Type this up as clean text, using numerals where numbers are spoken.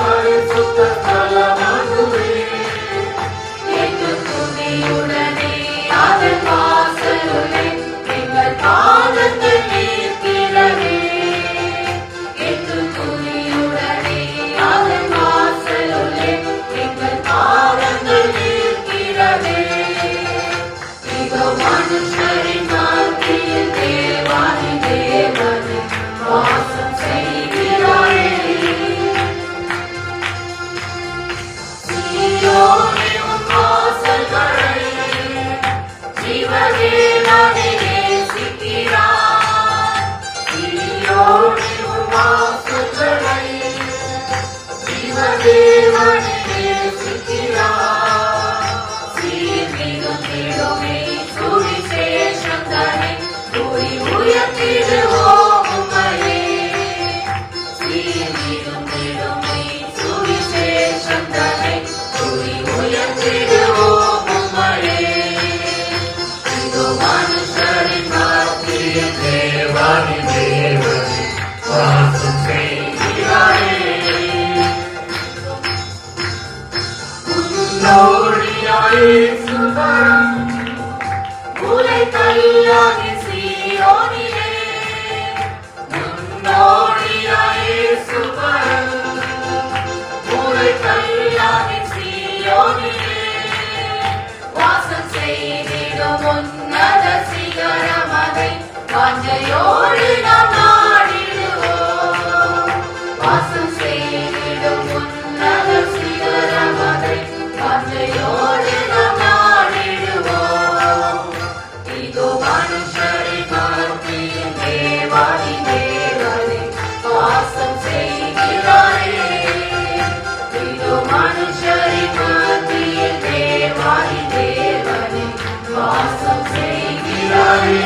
பரிசுத்த ஸ்தலமாகுவே. எங்கு துதியுடனே அதன் வாசலுள்ளே எங்கள் பாதங்கள் நிற்கிறதே. எங்கு துதியுடனே அதன் வாசலுள்ளே எங்கள் பாதங்கள் நிற்கிறதே. இதோ மனுஷரின் மத்தியில் தேவாதி தேவனே வாசம் செய்கிறாரே. சீயோனே உன் வாசல்களை ஜீவதேவனே நேசிக்கிறார். சீயோனே உன் வாசல்களை ஜீவதேவனே நேசிக்கிறார். சீர்மிகும் திடுமே சுவிசேஷம் தன்னை கூறி உயர்த்திடுவோம் உம்மையே. சீர்மிகும் திடுமே சுவிசேஷம் தன்னை கூறி உயர்த்திடுவோம் உம்மையே. இதோ மனுஷரின் மத்தியில் தேவாதி தேவனே வாசம் செய்கிறாரே. முன்னோடியாய் சுவரம் உலை கல்லாகி சீயோனிலே. முன்னோடியாய் சுவரம் உலை கல்லாகி சீயோனிலே. வாசம் செய்திடும் உன்னத சிகரமதை வாஞ்சையோடு நாம் நாடிடுவோம். வாசம் செய்திடும் உன்னத சிகரமதை வாஞ்சையோடு நாம் நாடிடுவோம். இதோ மனுஷரின் மத்தியில் தேவாதி தேவனே வாசம் செய்கிறாரே. இதோ மனுஷரின் மத்தியில் தேவாதி தேவனே வாசம் செய்கிறாரே.